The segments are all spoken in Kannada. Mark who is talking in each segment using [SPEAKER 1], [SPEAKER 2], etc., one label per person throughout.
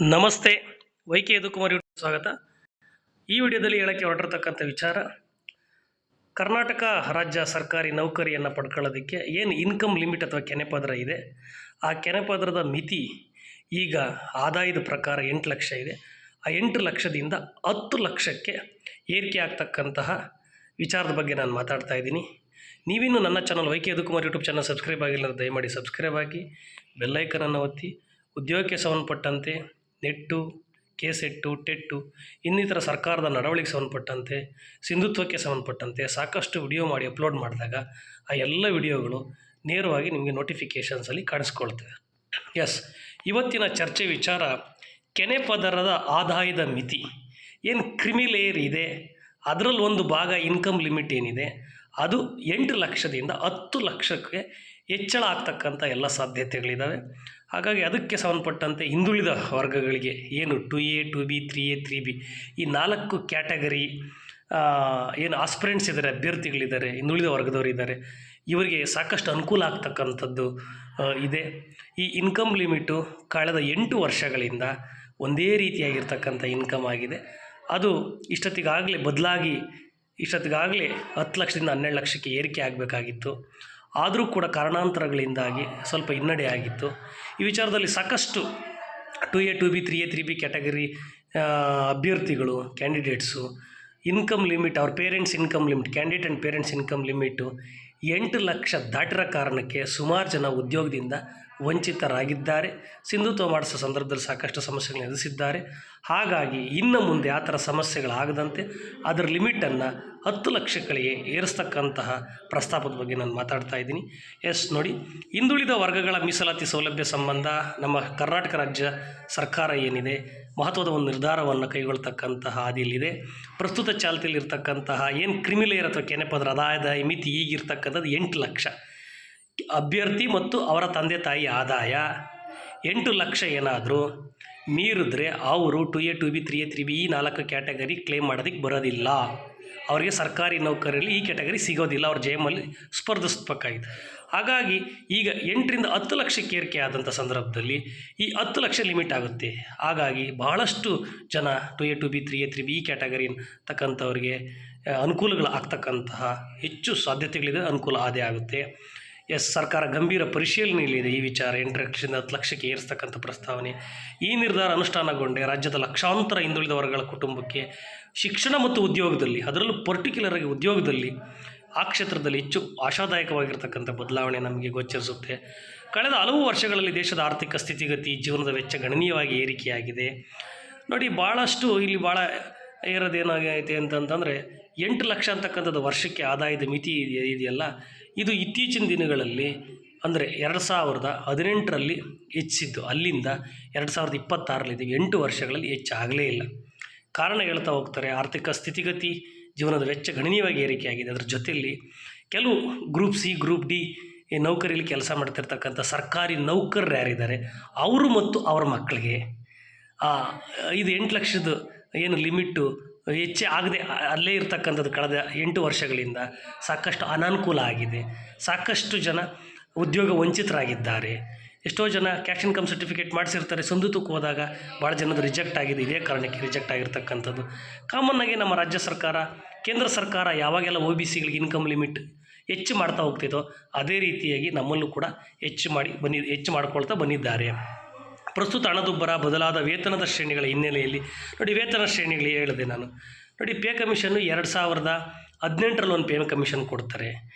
[SPEAKER 1] ನಮಸ್ತೆ. ವೈಕೆ ಯದುಕುಮಾರ್ ಸ್ವಾಗತ. ಈ ವಿಡಿಯೋದಲ್ಲಿ ಹೇಳಕ್ಕೆ ಹೊರಟಿರ್ತಕ್ಕಂಥ ವಿಚಾರ, ಕರ್ನಾಟಕ ರಾಜ್ಯ ಸರ್ಕಾರಿ ನೌಕರಿಯನ್ನು ಪಡ್ಕೊಳ್ಳೋದಕ್ಕೆ ಏನು ಇನ್ಕಮ್ ಲಿಮಿಟ್ ಅಥವಾ ಕೆನೆಪದರ ಇದೆ, ಆ ಕೆನೆಪದರದ ಮಿತಿ ಈಗ ಆದಾಯದ ಪ್ರಕಾರ 8 ಲಕ್ಷ ಇದೆ. ಆ 8 ಲಕ್ಷದಿಂದ 10 ಲಕ್ಷಕ್ಕೆ ಏರಿಕೆ ಆಗ್ತಕ್ಕಂತಹ ವಿಚಾರದ ಬಗ್ಗೆ ನಾನು ಮಾತಾಡ್ತಾ ಇದ್ದೀನಿ. ನೀವಿನ್ನು ನನ್ನ channel YK Yadukumar YouTube channel subscribe ಆಗಿಲ್ಲ, ದಯಮಾಡಿ ಸಬ್ಸ್ಕ್ರೈಬ್ ಆಗಿ, ಬೆಲ್ಲೈಕನನ್ನು ಒತ್ತಿ. ಉದ್ಯೋಗಕ್ಕೆ ಸಂಬಂಧಪಟ್ಟಂತೆ ನೆಟ್ಟು, ಕೆಸೆಟ್ಟು, ಟೆಟ್ಟು ಇನ್ನಿತರ ಸರ್ಕಾರದ ನಡವಳಿಕೆ ಸಂಬಂಧಪಟ್ಟಂತೆ, ಸಿಂಧುತ್ವಕ್ಕೆ ಸಂಬಂಧಪಟ್ಟಂತೆ ಸಾಕಷ್ಟು ವಿಡಿಯೋ ಮಾಡಿ ಅಪ್ಲೋಡ್ ಮಾಡಿದಾಗ ಆ ಎಲ್ಲ ವಿಡಿಯೋಗಳು ನೇರವಾಗಿ ನಿಮಗೆ ನೋಟಿಫಿಕೇಷನ್ಸಲ್ಲಿ ಕಾಣಿಸ್ಕೊಳ್ತವೆ. ಇವತ್ತಿನ ಚರ್ಚೆ ವಿಚಾರ, ಕೆನೆಪದರದ ಆದಾಯದ ಮಿತಿ ಏನು ಕ್ರಿಮಿಲೇಯರ್ ಇದೆ, ಅದರಲ್ಲಿ ಒಂದು ಭಾಗ ಇನ್ಕಮ್ ಲಿಮಿಟ್ ಏನಿದೆ ಅದು 8 ಲಕ್ಷದಿಂದ 10 ಲಕ್ಷಕ್ಕೆ ಹೆಚ್ಚಳ ಆಗ್ತಕ್ಕಂಥ ಎಲ್ಲ ಸಾಧ್ಯತೆಗಳಿದ್ದಾವೆ. ಹಾಗಾಗಿ ಅದಕ್ಕೆ ಸಂಬಂಧಪಟ್ಟಂತೆ ಹಿಂದುಳಿದ ವರ್ಗಗಳಿಗೆ ಏನು 2A, 2B, 3A, 3B ಈ 4 ಕ್ಯಾಟಗರಿ ಏನು ಆಸ್ಪಿರೆಂಟ್ಸ್ ಇದ್ದಾರೆ, ಅಭ್ಯರ್ಥಿಗಳಿದ್ದಾರೆ, ಹಿಂದುಳಿದ ವರ್ಗದವರಿದ್ದಾರೆ, ಇವರಿಗೆ ಸಾಕಷ್ಟು ಅನುಕೂಲ ಆಗ್ತಕ್ಕಂಥದ್ದು ಇದೆ. ಈ ಇನ್ಕಮ್ ಲಿಮಿಟು ಕಳೆದ 8 ವರ್ಷಗಳಿಂದ ಒಂದೇ ರೀತಿಯಾಗಿರ್ತಕ್ಕಂಥ ಇನ್ಕಮ್ ಆಗಿದೆ. ಅದು ಇಷ್ಟೊತ್ತಿಗಾಗಲೇ ಬದಲಾಗಿ 10 ಲಕ್ಷದಿಂದ 12 ಲಕ್ಷಕ್ಕೆ ಏರಿಕೆ ಆಗಬೇಕಾಗಿತ್ತು. ಆದರೂ ಕೂಡ ಕಾರಣಾಂತರಗಳಿಂದಾಗಿ ಸ್ವಲ್ಪ ಹಿನ್ನಡೆ ಆಗಿತ್ತು. ಈ ವಿಚಾರದಲ್ಲಿ ಸಾಕಷ್ಟು 2A, 2B, 3A, 3B category ಅಭ್ಯರ್ಥಿಗಳು, ಕ್ಯಾಂಡಿಡೇಟ್ಸು ಇನ್ಕಮ್ ಲಿಮಿಟ್, ಅವ್ರ parents income limit, candidate and parents income limit 8 lakh ದಾಟಿರೋ ಕಾರಣಕ್ಕೆ ಸುಮಾರು ಜನ ಉದ್ಯೋಗದಿಂದ ವಂಚಿತರಾಗಿದ್ದಾರೆ. ಸಿಂಧುತ್ವ ಮಾಡಿಸೋ ಸಂದರ್ಭದಲ್ಲಿ ಸಾಕಷ್ಟು ಸಮಸ್ಯೆಗಳನ್ನು ಎದುರಿಸಿದ್ದಾರೆ. ಹಾಗಾಗಿ ಇನ್ನು ಮುಂದೆ ಆ ಥರ ಸಮಸ್ಯೆಗಳಾಗದಂತೆ ಅದರ ಲಿಮಿಟನ್ನು 10 ಲಕ್ಷಗಳಿಗೆ ಏರಿಸ್ತಕ್ಕಂತಹ ಪ್ರಸ್ತಾಪದ ಬಗ್ಗೆ ನಾನು ಮಾತಾಡ್ತಾ ಇದ್ದೀನಿ. ನೋಡಿ, ಹಿಂದುಳಿದ ವರ್ಗಗಳ ಮೀಸಲಾತಿ ಸೌಲಭ್ಯ ಸಂಬಂಧ ನಮ್ಮ ಕರ್ನಾಟಕ ರಾಜ್ಯ ಸರ್ಕಾರ ಏನಿದೆ ಮಹತ್ವದ ಒಂದು ನಿರ್ಧಾರವನ್ನು ಕೈಗೊಳ್ತಕ್ಕಂತಹ ಹಾದಿಯಲ್ಲಿದೆ. ಪ್ರಸ್ತುತ ಚಾಲ್ತಿಯಲ್ಲಿರ್ತಕ್ಕಂತಹ ಏನು ಕ್ರಿಮಿಲೇಯರ್ ಅಥವಾ ಕೆನೆಪದರ ಆದಾಯದ ಮಿತಿ ಈಗಿರ್ತಕ್ಕಂಥದ್ದು 8 ಲಕ್ಷ. ಅಭ್ಯರ್ಥಿ ಮತ್ತು ಅವರ ತಂದೆ ತಾಯಿ ಆದಾಯ 8 ಲಕ್ಷ ಏನಾದರೂ ಮೀರಿದ್ರೆ ಅವರು 2A, 2B, 3A, 3B ಈ 4 ಕ್ಯಾಟಗರಿ ಕ್ಲೇಮ್ ಮಾಡೋದಕ್ಕೆ ಬರೋದಿಲ್ಲ. ಅವರಿಗೆ ಸರ್ಕಾರಿ ನೌಕರಿಯಲ್ಲಿ ಈ ಕ್ಯಾಟಗರಿ ಸಿಗೋದಿಲ್ಲ, ಅವ್ರ ಜೇಮಲ್ಲಿ ಸ್ಪರ್ಧಿಸಬೇಕಾಗಿದೆ. ಹಾಗಾಗಿ ಈಗ 8ರಿಂದ 10 ಲಕ್ಷಕ್ಕೆ ಏರಿಕೆ ಆದಂಥ ಸಂದರ್ಭದಲ್ಲಿ ಈ 10 ಲಕ್ಷ ಲಿಮಿಟ್ ಆಗುತ್ತೆ. ಹಾಗಾಗಿ ಬಹಳಷ್ಟು ಜನ 2A, 2B, 3A, 3B ಈ ಕ್ಯಾಟಗರಿ ತಕ್ಕಂಥವ್ರಿಗೆ ಅನುಕೂಲಗಳು ಆಗ್ತಕ್ಕಂತಹ ಹೆಚ್ಚು ಸಾಧ್ಯತೆಗಳಿದೆ, ಅನುಕೂಲ ಆದೇ ಆಗುತ್ತೆ. ಸರ್ಕಾರ ಗಂಭೀರ ಪರಿಶೀಲನೆಯಲ್ಲಿದೆ ಈ ವಿಚಾರ. 8 ಲಕ್ಷದಿಂದ 10 ಲಕ್ಷಕ್ಕೆ ಏರಿಸ್ತಕ್ಕಂಥ ಪ್ರಸ್ತಾವನೆ. ಈ ನಿರ್ಧಾರ ಅನುಷ್ಠಾನಗೊಂಡೆ ರಾಜ್ಯದ ಲಕ್ಷಾಂತರ ಹಿಂದುಳಿದ ವರ್ಗಗಳ ಕುಟುಂಬಕ್ಕೆ ಶಿಕ್ಷಣ ಮತ್ತು ಉದ್ಯೋಗದಲ್ಲಿ, ಅದರಲ್ಲೂ ಪರ್ಟಿಕ್ಯುಲರ್ ಆಗಿ ಉದ್ಯೋಗದಲ್ಲಿ, ಆ ಕ್ಷೇತ್ರದಲ್ಲಿ ಹೆಚ್ಚು ಆಶಾದಾಯಕವಾಗಿರ್ತಕ್ಕಂಥ ಬದಲಾವಣೆ ನಮಗೆ ಗೋಚರಿಸುತ್ತೆ. ಕಳೆದ ಹಲವು ವರ್ಷಗಳಲ್ಲಿ ದೇಶದ ಆರ್ಥಿಕ ಸ್ಥಿತಿಗತಿ, ಜೀವನದ ವೆಚ್ಚ ಗಣನೀಯವಾಗಿ ಏರಿಕೆಯಾಗಿದೆ. ನೋಡಿ, ಭಾಳಷ್ಟು ಇಲ್ಲಿ ಭಾಳ ಏರೋದೇನಾಗೈತೆ ಅಂತಂತಂದರೆ 8 ಲಕ್ಷ ಅಂತಕ್ಕಂಥದ್ದು ವರ್ಷಕ್ಕೆ ಆದಾಯದ ಮಿತಿ ಇದೆಯಲ್ಲ, ಇದು ಇತ್ತೀಚಿನ ದಿನಗಳಲ್ಲಿ ಅಂದರೆ 2018ರಲ್ಲಿ ಹೆಚ್ಚಿದ್ದು, ಅಲ್ಲಿಂದ 2026ರಲ್ಲಿದ್ದೀವಿ, 8 ವರ್ಷಗಳಲ್ಲಿ ಹೆಚ್ಚಾಗಲೇ ಇಲ್ಲ. ಕಾರಣ ಹೇಳ್ತಾ ಹೋಗ್ತಾರೆ, ಆರ್ಥಿಕ ಸ್ಥಿತಿಗತಿ, ಜೀವನದ ವೆಚ್ಚ ಗಣನೀಯವಾಗಿ ಏರಿಕೆಯಾಗಿದೆ. ಅದರ ಜೊತೆಯಲ್ಲಿ ಕೆಲವು ಗ್ರೂಪ್ ಸಿ, ಗ್ರೂಪ್ ಡಿ ನೌಕರಿಯಲ್ಲಿ ಕೆಲಸ ಮಾಡ್ತಿರ್ತಕ್ಕಂಥ ಸರ್ಕಾರಿ ನೌಕರರು ಯಾರಿದ್ದಾರೆ ಅವರು ಮತ್ತು ಅವರ ಮಕ್ಕಳಿಗೆ ಇದು 8 ಲಕ್ಷದ ಏನು ಲಿಮಿಟ್ಟು ಹೆಚ್ಚೇ ಆಗದೆ ಅಲ್ಲೇ ಇರ್ತಕ್ಕಂಥದ್ದು ಕಳೆದ 8 ವರ್ಷಗಳಿಂದ ಸಾಕಷ್ಟು ಅನಾನುಕೂಲ ಆಗಿದೆ. ಸಾಕಷ್ಟು ಜನ ಉದ್ಯೋಗ ವಂಚಿತರಾಗಿದ್ದಾರೆ. ಎಷ್ಟೋ ಜನ ಕ್ಯಾಶ್ ಇನ್ಕಮ್ ಸರ್ಟಿಫಿಕೇಟ್ ಮಾಡಿಸಿರ್ತಾರೆ, ಸಿಂಧುತ್ವಕ್ಕೆ ಹೋದಾಗ ಭಾಳ ಜನದು ರಿಜೆಕ್ಟ್ ಆಗಿದೆ. ಇದೇ ಕಾರಣಕ್ಕೆ ರಿಜೆಕ್ಟ್ ಆಗಿರ್ತಕ್ಕಂಥದ್ದು. ಕಾಮನ್ನಾಗಿ ನಮ್ಮ ರಾಜ್ಯ ಸರ್ಕಾರ, ಕೇಂದ್ರ ಸರ್ಕಾರ ಯಾವಾಗೆಲ್ಲ OBCಗಳಿಗೆ ಇನ್ಕಮ್ ಲಿಮಿಟ್ ಹೆಚ್ಚು ಮಾಡ್ತಾ ಹೋಗ್ತಿದ್ದೋ ಅದೇ ರೀತಿಯಾಗಿ ನಮ್ಮಲ್ಲೂ ಕೂಡ ಹೆಚ್ಚು ಮಾಡ್ಕೊಳ್ತಾ ಬಂದಿದ್ದಾರೆ. ಪ್ರಸ್ತುತ ಹಣದುಬ್ಬರ, ಬದಲಾದ ವೇತನದ ಶ್ರೇಣಿಗಳ ಹಿನ್ನೆಲೆಯಲ್ಲಿ ನೋಡಿ, ವೇತನ ಶ್ರೇಣಿಗಳು ಹೇಳಿದೆ ನಾನು. ನೋಡಿ, ಪೇ ಕಮಿಷನ್ನು 2018ರಲ್ಲಿ ಒಂದು ಪೇ ಕಮಿಷನ್ ಕೊಡ್ತಾರೆ.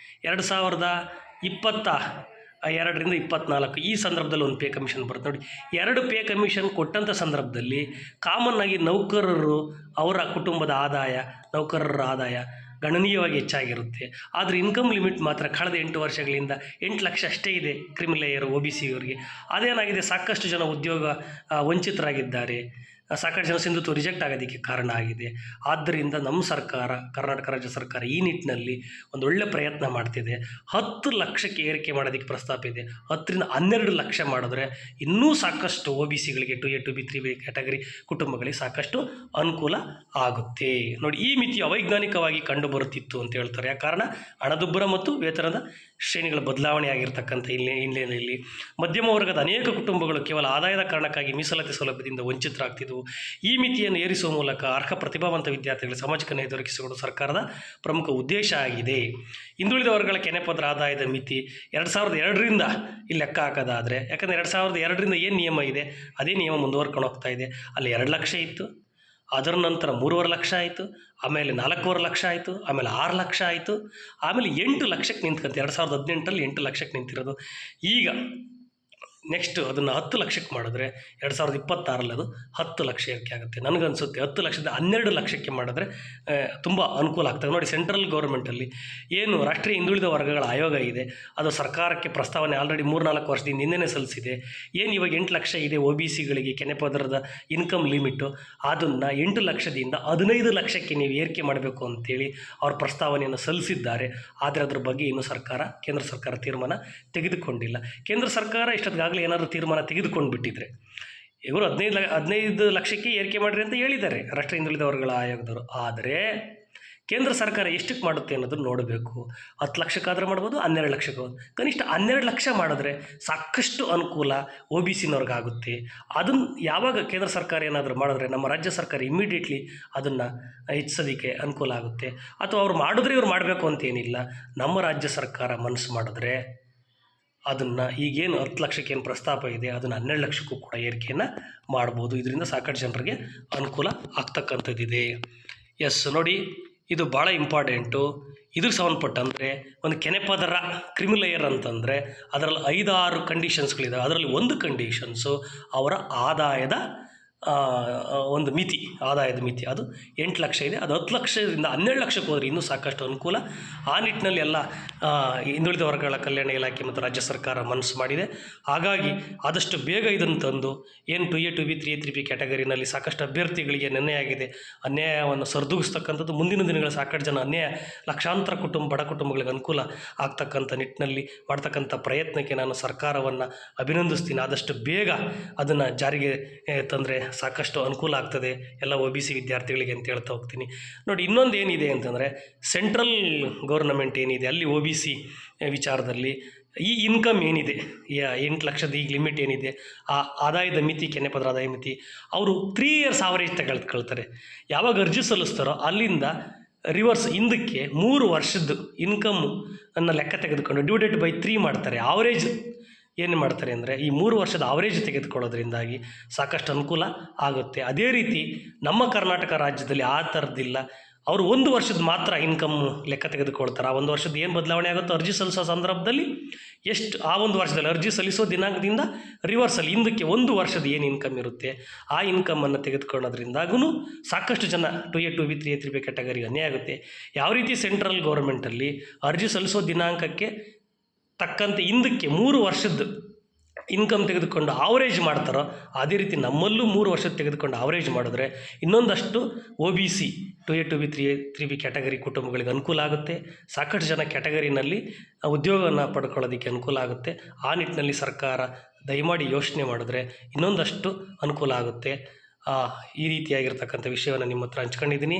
[SPEAKER 1] 2022ರಿಂದ 24 ಈ ಸಂದರ್ಭದಲ್ಲಿ ಒಂದು ಪೇ ಕಮಿಷನ್ ಬರುತ್ತೆ. ನೋಡಿ, 2 ಪೇ ಕಮಿಷನ್ ಕೊಟ್ಟಂಥ ಸಂದರ್ಭದಲ್ಲಿ ಕಾಮನ್ನಾಗಿ ನೌಕರರು, ಅವರ ಕುಟುಂಬದ ಆದಾಯ, ನೌಕರರ ಆದಾಯ ಗಣನೀಯವಾಗಿ ಹೆಚ್ಚಾಗಿರುತ್ತೆ. ಆದರೆ ಇನ್ಕಮ್ ಲಿಮಿಟ್ ಮಾತ್ರ ಕಳೆದ 8 ವರ್ಷಗಳಿಂದ 8 ಲಕ್ಷ ಅಷ್ಟೇ ಇದೆ ಕ್ರಿಮಿಲೇಯರ್ OBCಯವರಿಗೆ. ಅದೇನಾಗಿದೆ, ಸಾಕಷ್ಟು ಜನ ಉದ್ಯೋಗ ವಂಚಿತರಾಗಿದ್ದಾರೆ, ಸಾಕಷ್ಟು ಜನ ಸಿಂಧುತ್ವ ರಿಜೆಕ್ಟ್ ಆಗೋದಕ್ಕೆ ಕಾರಣ ಆಗಿದೆ. ಆದ್ದರಿಂದ ನಮ್ಮ ಸರ್ಕಾರ, ಕರ್ನಾಟಕ ರಾಜ್ಯ ಸರ್ಕಾರ ಈ ನಿಟ್ಟಿನಲ್ಲಿ ಒಂದು ಒಳ್ಳೆ ಪ್ರಯತ್ನ ಮಾಡ್ತಿದೆ. 10 ಲಕ್ಷಕ್ಕೆ ಏರಿಕೆ ಮಾಡೋದಕ್ಕೆ ಪ್ರಸ್ತಾಪ ಇದೆ. 10ರಿಂದ 12 ಲಕ್ಷ ಮಾಡಿದ್ರೆ ಇನ್ನೂ ಸಾಕಷ್ಟು OBCಗಳಿಗೆ, 2A, 2B, 3B ಕ್ಯಾಟಗರಿ ಕುಟುಂಬಗಳಿಗೆ ಸಾಕಷ್ಟು ಅನುಕೂಲ ಆಗುತ್ತೆ. ನೋಡಿ, ಈ ಮಿತಿ ಅವೈಜ್ಞಾನಿಕವಾಗಿ ಕಂಡು ಬರುತ್ತಿತ್ತು ಅಂತ ಹೇಳ್ತಾರೆ. ಕಾರಣ ಹಣದುಬ್ಬರ ಮತ್ತು ವೇತನದ ಶ್ರೇಣಿಗಳ ಬದಲಾವಣೆ ಆಗಿರ್ತಕ್ಕಂಥ ಹಿನ್ನೆಲೆಯಲ್ಲಿ ಮಧ್ಯಮ ವರ್ಗದ ಅನೇಕ ಕುಟುಂಬಗಳು ಕೇವಲ ಆದಾಯದ ಕಾರಣಕ್ಕಾಗಿ ಮೀಸಲಾತಿ ಸೌಲಭ್ಯದಿಂದ ವಂಚಿತರಾಗ್ತಿದ್ದವು. ಈ ಮಿತಿಯನ್ನು ಏರಿಸುವ ಮೂಲಕ ಅರ್ಹ ಪ್ರತಿಭಾವಂತ ವಿದ್ಯಾರ್ಥಿಗಳಿಗೆ ಸಾಮಾಜಿಕ ನ್ಯಾಯ ದೊರಕಿಸಿಕೊಡುವುದು ಸರ್ಕಾರದ ಪ್ರಮುಖ ಉದ್ದೇಶ ಆಗಿದೆ. ಹಿಂದುಳಿದ ವರ್ಗಗಳ ಕೆನೆಪದರ ಆದಾಯದ ಮಿತಿ 2002ರಿಂದ ಇಲ್ಲಿ ಲೆಕ್ಕ ಹಾಕೋದಾದರೆ, ಯಾಕಂದರೆ 2002ರಿಂದ ಏನು ನಿಯಮ ಇದೆ ಅದೇ ನಿಯಮ ಮುಂದುವರ್ಕೊಂಡು ಹೋಗ್ತಾ ಇದೆ. ಅಲ್ಲಿ 2 ಲಕ್ಷ ಇತ್ತು, ಅದರ ನಂತರ 3.5 ಲಕ್ಷ ಆಯಿತು, ಆಮೇಲೆ 4.25 ಲಕ್ಷ ಆಯಿತು, ಆಮೇಲೆ 6 ಲಕ್ಷ ಆಯಿತು, ಆಮೇಲೆ 8 ಲಕ್ಷಕ್ಕೆ ನಿಂತ್ಕಂತ 2018ರಲ್ಲಿ 8 ಲಕ್ಷಕ್ಕೆ ನಿಂತಿರೋದು. ಈಗ ನೆಕ್ಸ್ಟ್ ಅದನ್ನು 10 ಲಕ್ಷಕ್ಕೆ ಮಾಡಿದ್ರೆ 2026ರಲ್ಲಿ ಅದು 10 ಲಕ್ಷ ಏರಿಕೆ ಆಗುತ್ತೆ. ನನಗನ್ಸುತ್ತೆ 10 ಲಕ್ಷದ 12 ಲಕ್ಷಕ್ಕೆ ಮಾಡಿದ್ರೆ ತುಂಬ ಅನುಕೂಲ ಆಗ್ತದೆ. ನೋಡಿ, ಸೆಂಟ್ರಲ್ ಗೌರ್ಮೆಂಟಲ್ಲಿ ಏನು ರಾಷ್ಟ್ರೀಯ ಹಿಂದುಳಿದ ವರ್ಗಗಳ ಆಯೋಗ ಇದೆ, ಅದು ಸರ್ಕಾರಕ್ಕೆ ಪ್ರಸ್ತಾವನೆ ಆಲ್ರೆಡಿ 3-4 ವರ್ಷದಿಂದ ಹಿಂದೆನೇ ಸಲ್ಲಿಸಿದೆ. ಏನು ಇವಾಗ 8 ಲಕ್ಷ ಇದೆ OBCಗಳಿಗೆ ಕೆನೆಪದರದ ಇನ್ಕಮ್ ಲಿಮಿಟು, ಅದನ್ನು 8 ಲಕ್ಷದಿಂದ 15 ಲಕ್ಷಕ್ಕೆ ನೀವು ಏರಿಕೆ ಮಾಡಬೇಕು ಅಂತೇಳಿ ಅವ್ರ ಪ್ರಸ್ತಾವನೆಯನ್ನು ಸಲ್ಲಿಸಿದ್ದಾರೆ. ಆದರೆ ಅದ್ರ ಬಗ್ಗೆ ಇನ್ನೂ ಕೇಂದ್ರ ಸರ್ಕಾರ ತೀರ್ಮಾನ ತೆಗೆದುಕೊಂಡಿಲ್ಲ. ಕೇಂದ್ರ ಸರ್ಕಾರ ಇಷ್ಟೊತ್ತಿಗಾಗಲೇ ಏನಾದರೂ ತೀರ್ಮಾನ ತೆಗೆದುಕೊಂಡು ಬಿಟ್ಟಿದ್ರೆ, ಇವರು 15 ಲಕ್ಷಕ್ಕೆ ಏರಿಕೆ ಮಾಡಿರಿ ಅಂತ ಹೇಳಿದ್ದಾರೆ ರಾಷ್ಟ್ರೀಯ ಹಿಂದುಳಿದ ವರ್ಗಗಳ ಆಯೋಗದವರು. ಆದರೆ ಕೇಂದ್ರ ಸರ್ಕಾರ ಎಷ್ಟಕ್ಕೆ ಮಾಡುತ್ತೆ ಅನ್ನೋದನ್ನು ನೋಡಬೇಕು. 10 ಲಕ್ಷಕ್ಕಾದರೂ ಮಾಡ್ಬೋದು, 12 ಲಕ್ಷಕ್ಕೆ ಕನಿಷ್ಠ 12 ಲಕ್ಷ ಮಾಡಿದ್ರೆ ಸಾಕಷ್ಟು ಅನುಕೂಲ OBCನವ್ರಿಗಾಗುತ್ತೆ. ಅದನ್ನು ಯಾವಾಗ ಕೇಂದ್ರ ಸರ್ಕಾರ ಏನಾದರೂ ಮಾಡಿದ್ರೆ ನಮ್ಮ ರಾಜ್ಯ ಸರ್ಕಾರ ಇಮ್ಮಿಡಿಯೇಟ್ಲಿ ಅದನ್ನು ಹೆಚ್ಚಿಸೋದಕ್ಕೆ ಅನುಕೂಲ ಆಗುತ್ತೆ. ಅಥವಾ ಅವ್ರು ಮಾಡಿದ್ರೆ ಇವ್ರು ಮಾಡಬೇಕು ಅಂತೇನಿಲ್ಲ. ನಮ್ಮ ರಾಜ್ಯ ಸರ್ಕಾರ ಮನಸ್ಸು ಮಾಡಿದ್ರೆ ಅದನ್ನು ಈಗೇನು 10 ಲಕ್ಷಕ್ಕೆ ಏನು ಪ್ರಸ್ತಾಪ ಇದೆ ಅದನ್ನು 12 ಲಕ್ಷಕ್ಕೂ ಕೂಡ ಏರಿಕೆಯನ್ನು ಮಾಡ್ಬೋದು. ಇದರಿಂದ ಸಾಕಷ್ಟು ಜನರಿಗೆ ಅನುಕೂಲ ಆಗ್ತಕ್ಕಂಥದ್ದಿದೆ. ಎಸ್, ನೋಡಿ, ಇದು ಭಾಳ ಇಂಪಾರ್ಟೆಂಟು. ಇದಕ್ಕೆ ಸಂಬಂಧಪಟ್ಟಂದರೆ ಒಂದು ಕೆನೆಪದರ ಕ್ರಿಮಿಲೇಯರ್ ಅಂತಂದರೆ ಅದರಲ್ಲಿ 5-6 ಕಂಡೀಷನ್ಸ್ಗಳಿದ್ದಾವೆ. ಅದರಲ್ಲಿ ಒಂದು ಕಂಡೀಷನ್ಸು ಅವರ ಆದಾಯದ ಒಂದು ಮಿತಿ, ಆದಾಯದ ಮಿತಿ ಅದು 8 ಲಕ್ಷ ಇದೆ. ಅದು 10 ಲಕ್ಷದಿಂದ 12 ಲಕ್ಷಕ್ಕೆ ಹೋದರೆ ಇನ್ನೂ ಸಾಕಷ್ಟು ಅನುಕೂಲ. ಆ ನಿಟ್ಟಿನಲ್ಲಿ ಎಲ್ಲ ಹಿಂದುಳಿದ ವರ್ಗಗಳ ಕಲ್ಯಾಣ ಇಲಾಖೆ ಮತ್ತು ರಾಜ್ಯ ಸರ್ಕಾರ ಮನಸ್ಸು ಮಾಡಿದೆ. ಹಾಗಾಗಿ ಆದಷ್ಟು ಬೇಗ ಇದನ್ನು ತಂದು ಏನು 2A 2B 3A 3B ಕ್ಯಾಟಗರಿನಲ್ಲಿ ಸಾಕಷ್ಟು ಅಭ್ಯರ್ಥಿಗಳಿಗೆ ಆಗಿದೆ, ಅನ್ಯಾಯವನ್ನು ಸರಿದೂಗಿಸ್ತಕ್ಕಂಥದ್ದು. ಮುಂದಿನ ದಿನಗಳ ಸಾಕಷ್ಟು ಜನ ಲಕ್ಷಾಂತರ ಬಡ ಕುಟುಂಬಗಳಿಗೆ ಅನುಕೂಲ ಆಗ್ತಕ್ಕಂಥ ನಿಟ್ಟಿನಲ್ಲಿ ಮಾಡ್ತಕ್ಕಂಥ ಪ್ರಯತ್ನಕ್ಕೆ ನಾನು ಸರ್ಕಾರವನ್ನು ಅಭಿನಂದಿಸ್ತೀನಿ. ಆದಷ್ಟು ಬೇಗ ಅದನ್ನು ಜಾರಿಗೆ ತಂದರೆ ಸಾಕಷ್ಟು ಅನುಕೂಲ ಆಗ್ತದೆ ಎಲ್ಲ OBC ವಿದ್ಯಾರ್ಥಿಗಳಿಗೆ ಅಂತ ಹೇಳ್ತಾ ಹೋಗ್ತೀನಿ. ನೋಡಿ, ಇನ್ನೊಂದು ಏನಿದೆ ಅಂತಂದರೆ ಸೆಂಟ್ರಲ್ ಗೌರ್ನಮೆಂಟ್ ಏನಿದೆ ಅಲ್ಲಿ OBC ವಿಚಾರದಲ್ಲಿ ಈ ಇನ್ಕಮ್ ಏನಿದೆ, 8 ಲಕ್ಷದ ಈಗ ಲಿಮಿಟ್ ಏನಿದೆ, ಆ ಆದಾಯದ ಮಿತಿ, ಕೆನೆಪದರ ಆದಾಯ ಮಿತಿ ಅವರು 3 ಇಯರ್ಸ್ ಆವರೇಜ್ ತೆಗೆದುಕೊಳ್ತಾರೆ. ಯಾವಾಗ ಅರ್ಜಿ ಸಲ್ಲಿಸ್ತಾರೋ ಅಲ್ಲಿಂದ ರಿವರ್ಸ್ ಹಿಂದಕ್ಕೆ 3 ವರ್ಷದ್ದು ಇನ್ಕಮ್ಮು ಅನ್ನು ಲೆಕ್ಕ ತೆಗೆದುಕೊಂಡು ಡಿವೈಡೆಡ್ ಬೈ 3 ಮಾಡ್ತಾರೆ. ಆವರೇಜ್ ಏನು ಮಾಡ್ತಾರೆ ಅಂದರೆ ಈ 3 ವರ್ಷದ ಆವರೇಜ್ ತೆಗೆದುಕೊಳ್ಳೋದ್ರಿಂದಾಗಿ ಸಾಕಷ್ಟು ಅನುಕೂಲ ಆಗುತ್ತೆ. ಅದೇ ರೀತಿ ನಮ್ಮ ಕರ್ನಾಟಕ ರಾಜ್ಯದಲ್ಲಿ ಆ ಥರದ್ದಿಲ್ಲ. ಅವರು 1 ವರ್ಷದ ಮಾತ್ರ ಇನ್ಕಮ್ ಲೆಕ್ಕ ತೆಗೆದುಕೊಳ್ತಾರೆ. ಆ 1 ವರ್ಷದ ಏನು ಬದಲಾವಣೆ ಆಗುತ್ತೋ ಅರ್ಜಿ ಸಲ್ಲಿಸೋ ಸಂದರ್ಭದಲ್ಲಿ ಎಷ್ಟು ಆ 1 ವರ್ಷದಲ್ಲಿ ಅರ್ಜಿ ಸಲ್ಲಿಸೋ ದಿನಾಂಕದಿಂದ ರಿವರ್ಸಲ್ಲಿ ಹಿಂದಕ್ಕೆ 1 ವರ್ಷದ ಏನು ಇನ್ಕಮ್ ಇರುತ್ತೆ ಆ ಇನ್ಕಮನ್ನು ತೆಗೆದುಕೊಳ್ಳೋದ್ರಿಂದಾಗೂ ಸಾಕಷ್ಟು ಜನ 2A 2B 3A 3B ಕ್ಯಾಟಗರಿಗೆ ಅನ್ಯಾಯ ಆಗುತ್ತೆ. ಯಾವ ರೀತಿ ಸೆಂಟ್ರಲ್ ಗೌರ್ಮೆಂಟಲ್ಲಿ ಅರ್ಜಿ ಸಲ್ಲಿಸೋ ದಿನಾಂಕಕ್ಕೆ ತಕ್ಕಂತೆ ಹಿಂದಕ್ಕೆ 3 ವರ್ಷದ ಇನ್ಕಮ್ ತೆಗೆದುಕೊಂಡು ಆವರೇಜ್ ಮಾಡ್ತಾರೋ ಅದೇ ರೀತಿ ನಮ್ಮಲ್ಲೂ 3 ವರ್ಷದ ತೆಗೆದುಕೊಂಡು ಆವರೇಜ್ ಮಾಡಿದ್ರೆ ಇನ್ನೊಂದಷ್ಟು OBC 2A 2B 3A 3B category ಕುಟುಂಬಗಳಿಗೆ ಅನುಕೂಲ ಆಗುತ್ತೆ. ಸಾಕಷ್ಟು ಜನ ಕ್ಯಾಟಗರಿನಲ್ಲಿ ಉದ್ಯೋಗವನ್ನು ಪಡ್ಕೊಳ್ಳೋದಕ್ಕೆ ಅನುಕೂಲ ಆಗುತ್ತೆ. ಆ ನಿಟ್ಟಿನಲ್ಲಿ ಸರ್ಕಾರ ದಯಮಾಡಿ ಯೋಚನೆ ಮಾಡಿದ್ರೆ ಇನ್ನೊಂದಷ್ಟು ಅನುಕೂಲ ಆಗುತ್ತೆ. ಈ ರೀತಿಯಾಗಿರ್ತಕ್ಕಂಥ ವಿಷಯವನ್ನು ನಿಮ್ಮ ಹತ್ರ ಹಂಚ್ಕೊಂಡಿದ್ದೀನಿ.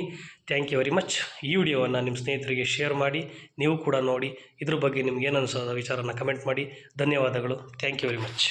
[SPEAKER 1] Thank you very much. ಈ ವಿಡಿಯೋವನ್ನು ನಿಮ್ಮ ಸ್ನೇಹಿತರಿಗೆ ಶೇರ್ ಮಾಡಿ, ನೀವು ಕೂಡ ನೋಡಿ. ಇದ್ರ ಬಗ್ಗೆ ನಿಮ್ಗೆ ಏನು ಅನಿಸೋದು ವಿಚಾರನ ಕಮೆಂಟ್ ಮಾಡಿ. ಧನ್ಯವಾದಗಳು. Thank you very much.